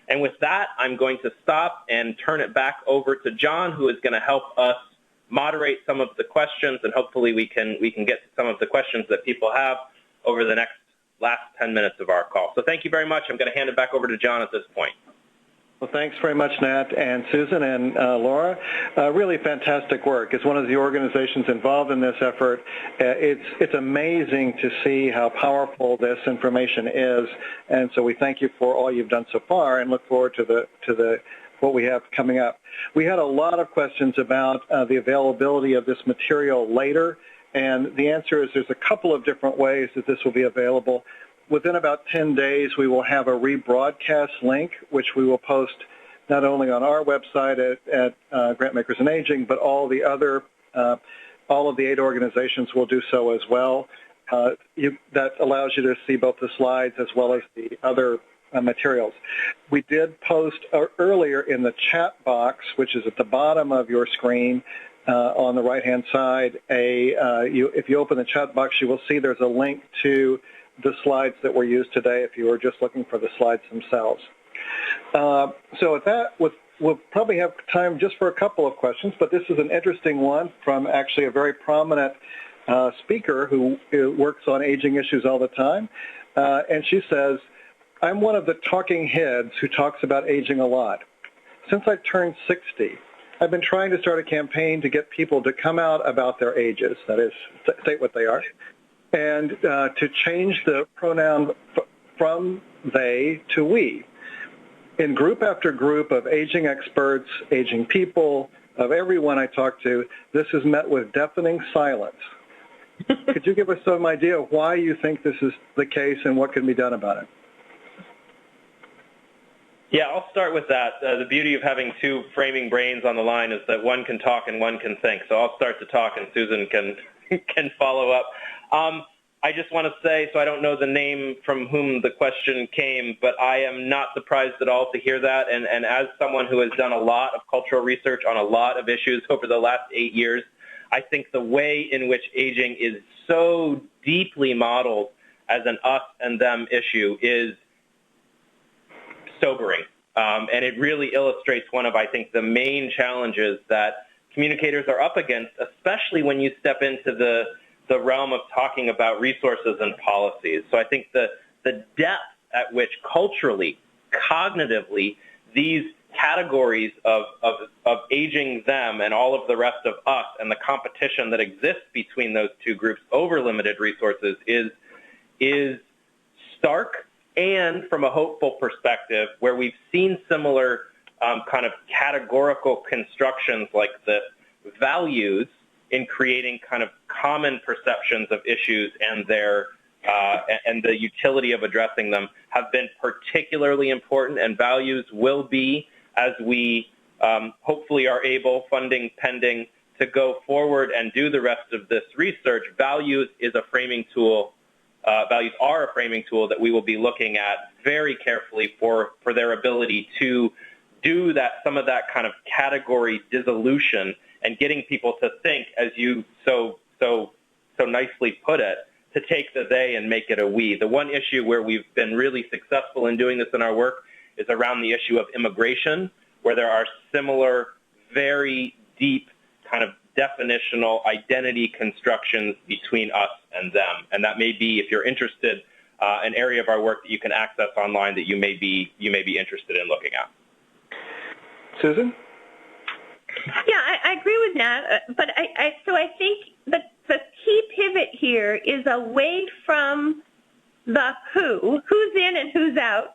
And with that, I'm going to stop and turn it back over to John, who is going to help us moderate some of the questions, and hopefully we can get to some of the questions that people have over the last 10 minutes of our call. So thank you very much. I'm going to hand it back over to John at this point. Well, thanks very much, Nat and Susan and Laura. Really fantastic work. As one of the organizations involved in this effort, it's amazing to see how powerful this information is, and so we thank you for all you've done so far and look forward to what we have coming up. We had a lot of questions about the availability of this material later, and the answer is there's a couple of different ways that this will be available. Within about 10 days, we will have a rebroadcast link, which we will post not only on our website at Grantmakers and Aging, but all of the 8 organizations will do so as well. That allows you to see both the slides as well as the other materials. We did post earlier in the chat box, which is at the bottom of your screen on the right-hand side. If you open the chat box, you will see there's a link to the slides that were used today if you were just looking for the slides themselves. So with that, we'll probably have time just for a couple of questions, but this is an interesting one from actually a very prominent speaker who works on aging issues all the time. And she says, I'm one of the talking heads who talks about aging a lot. Since I turned 60, I've been trying to start a campaign to get people to come out about their ages, that is, state what they are, and to change the pronoun from they to we. In group after group of aging experts, aging people, of everyone I talk to, this is met with deafening silence. Could you give us some idea of why you think this is the case and what can be done about it? Yeah, I'll start with that. The beauty of having 2 framing brains on the line is that one can talk and one can think. So I'll start to talk and Susan can follow up. I just want to say, so I don't know the name from whom the question came, but I am not surprised at all to hear that. And as someone who has done a lot of cultural research on a lot of issues over the last 8 years, I think the way in which aging is so deeply modeled as an us and them issue is sobering. And it really illustrates one of, I think, the main challenges that communicators are up against, especially when you step into the realm of talking about resources and policies. So I think the depth at which culturally, cognitively, these categories of aging them and all of the rest of us and the competition that exists between those 2 groups over limited resources is stark, and from a hopeful perspective where we've seen similar kind of categorical constructions like this, values in creating kind of common perceptions of issues and and the utility of addressing them have been particularly important, and values will be, as we hopefully are able, funding pending, to go forward and do the rest of this research. Values is a framing tool. Values are a framing tool that we will be looking at very carefully for their ability to do some of that kind of category dissolution and getting people to think, as you so nicely put it, to take the they and make it a we. The one issue where we've been really successful in doing this in our work is around the issue of immigration, where there are similar, very deep kind of definitional identity constructions between us and them. And that may be, if you're interested, an area of our work that you can access online that you may be interested in looking at. Susan? Yeah, I agree with Nat, but I think the key pivot here is away from the who's in and who's out,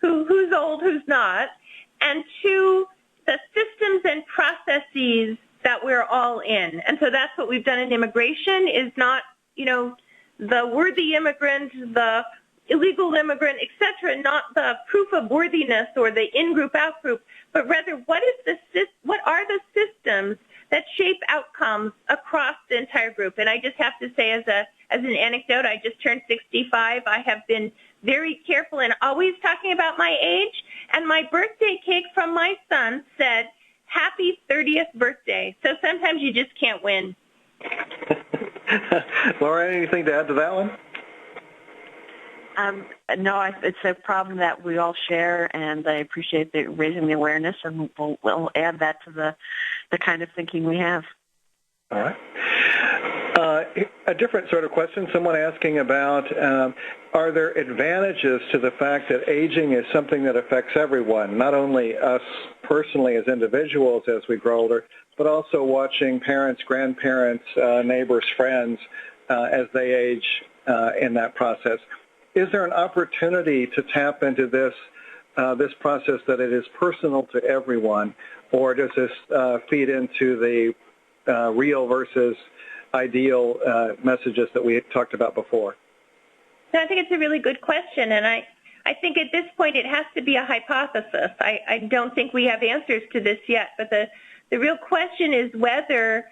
who's old, who's not, and to the systems and processes that we're all in. And so that's what we've done in immigration, is not, the worthy immigrant, the illegal immigrant, et cetera, not the proof of worthiness or the in-group, out-group, but rather what are the systems that shape outcomes across the entire group. And I just have to say, as an anecdote, I just turned 65. I have been very careful in always talking about my age, and my birthday cake from my son said, "Happy 30th birthday." So sometimes you just can't win. Laura, anything to add to that one? No, it's a problem that we all share, and I appreciate raising the awareness, and we'll add that to the kind of thinking we have. All right. A different sort of question, someone asking about, are there advantages to the fact that aging is something that affects everyone, not only us personally as individuals as we grow older, but also watching parents, grandparents, neighbors, friends as they age in that process? Is there an opportunity to tap into this process that it is personal to everyone, or does this feed into the real versus ideal messages that we talked about before? So I think it's a really good question, and I think at this point it has to be a hypothesis. I don't think we have answers to this yet, but the real question is whether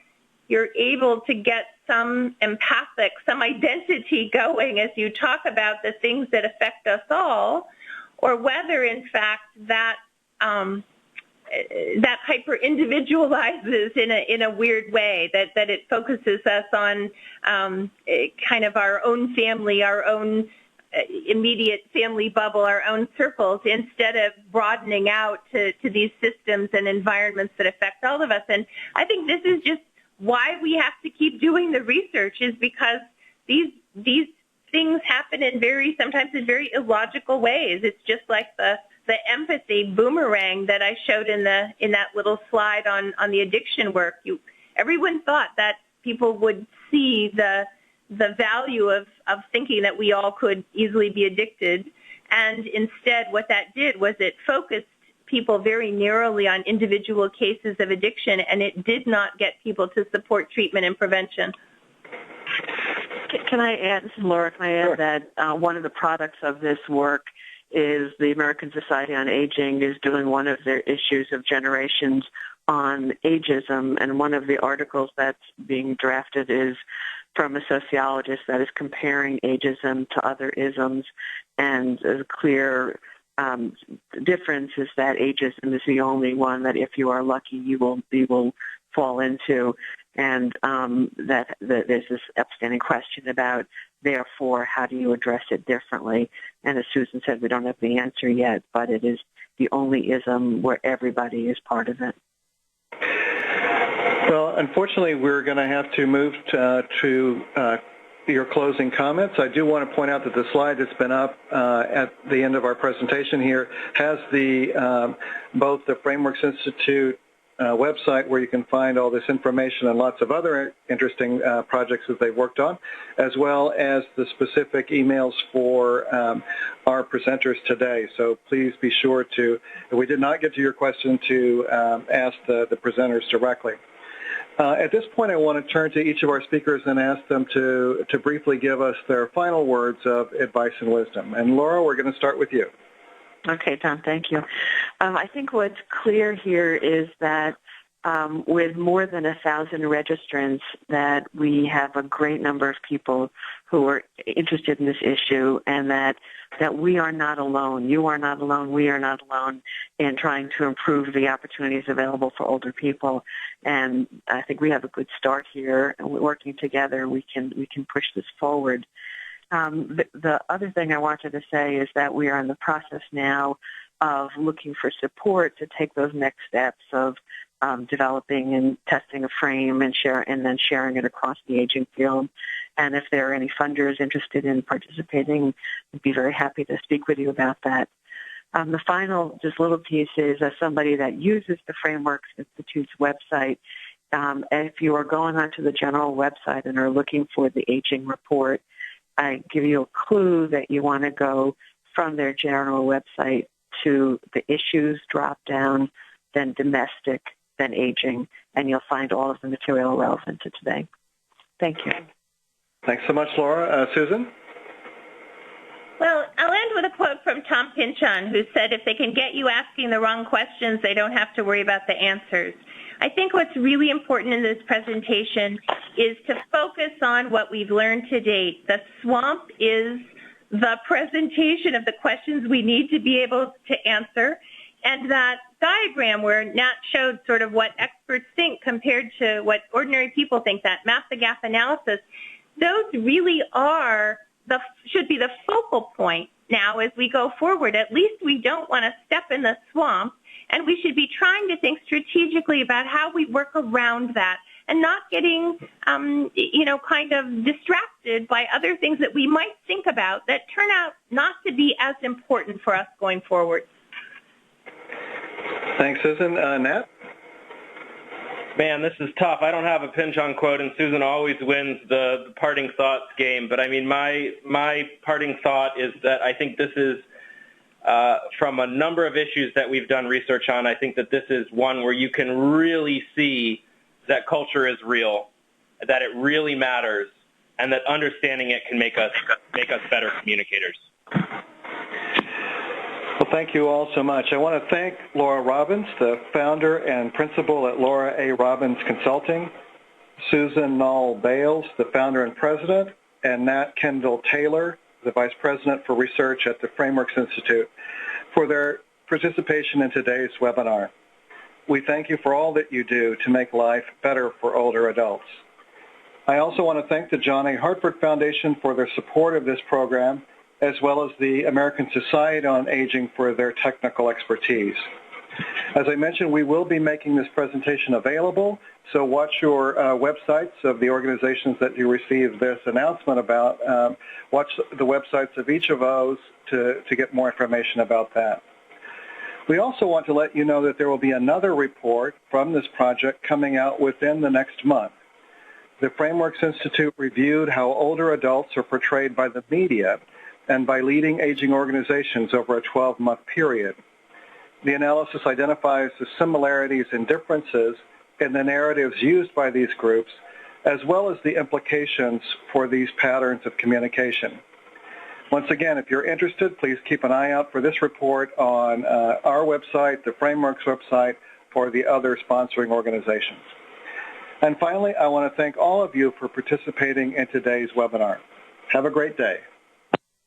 you're able to get some empathic, some identity going as you talk about the things that affect us all, or whether, in fact, that hyper-individualizes in a weird way, that it focuses us on kind of our own family, our own immediate family bubble, our own circles, instead of broadening out to these systems and environments that affect all of us. And I think this is just why we have to keep doing the research, is because these things happen sometimes in very illogical ways. It's just like the empathy boomerang that I showed in that little slide on the addiction work. Everyone thought that people would see the value of thinking that we all could easily be addicted, and instead what that did was it focused people very narrowly on individual cases of addiction, and it did not get people to support treatment and prevention. Can I add, this is Laura, can I add Sure. that one of the products of this work is the American Society on Aging is doing one of their issues of Generations on ageism, and one of the articles that's being drafted is from a sociologist that is comparing ageism to other isms, and a clear difference is that ageism is the only one that, if you are lucky, you will fall into, and that there's this upstanding question about, therefore, how do you address it differently? And as Susan said, we don't have the answer yet, but it is the only ism where everybody is part of it. Well, unfortunately, we're going to have to move to your closing comments. I do want to point out that the slide that's been up at the end of our presentation here has both the Frameworks Institute website, where you can find all this information and lots of other interesting projects that they've worked on, as well as the specific emails for our presenters today. So please be sure to, if we did not get to your question, to ask the presenters directly. At this point, I want to turn to each of our speakers and ask them to briefly give us their final words of advice and wisdom. And Laura, we're going to start with you. Okay, Tom, thank you. I think what's clear here is that with more than 1,000 registrants, that we have a great number of people who are interested in this issue, and that we are not alone. You are not alone. We are not alone in trying to improve the opportunities available for older people. And I think we have a good start here, and working together, we can push this forward. The other thing I wanted to say is that we are in the process now of looking for support to take those next steps of developing and testing a frame and then sharing it across the aging field. And if there are any funders interested in participating, I'd be very happy to speak with you about that. The final just little piece is, as somebody that uses the Frameworks Institute's website, if you are going onto the general website and are looking for the aging report, I give you a clue that you want to go from their general website to the issues drop-down, then domestic, then aging, and you'll find all of the material relevant to today. Thank you. Thanks so much, Laura. Susan? Well, I'll end with a quote from Tom Pynchon, who said, if they can get you asking the wrong questions, they don't have to worry about the answers. I think what's really important in this presentation is to focus on what we've learned to date. The swamp is the presentation of the questions we need to be able to answer. And that diagram where Nat showed sort of what experts think compared to what ordinary people think, that map the gap analysis, those really should be the focal point now as we go forward. At least we don't want to step in the swamp, and we should be trying to think strategically about how we work around that and not getting, kind of distracted by other things that we might think about that turn out not to be as important for us going forward. Thanks, Susan. Nat? Man, this is tough. I don't have a pinch-on quote, and Susan always wins the parting thoughts game. But I mean, my parting thought is that I think this is, from a number of issues that we've done research on, I think that this is one where you can really see that culture is real, that it really matters, and that understanding it can make us better communicators. Well, thank you all so much. I want to thank Laura Robbins, the founder and principal at Laura A. Robbins Consulting, Susan Null Bales, the founder and president, and Nat Kendall-Taylor, the vice president for research at the Frameworks Institute, for their participation in today's webinar. We thank you for all that you do to make life better for older adults. I also want to thank the John A. Hartford Foundation for their support of this program, as well as the American Society on Aging for their technical expertise. As I mentioned, we will be making this presentation available, so watch your websites of the organizations that you received this announcement about. Watch the websites of each of those to get more information about that. We also want to let you know that there will be another report from this project coming out within the next month. The Frameworks Institute reviewed how older adults are portrayed by the media and by leading aging organizations over a 12-month period. The analysis identifies the similarities and differences in the narratives used by these groups, as well as the implications for these patterns of communication. Once again, if you're interested, please keep an eye out for this report on our website, the Frameworks website, or the other sponsoring organizations. And finally, I want to thank all of you for participating in today's webinar. Have a great day.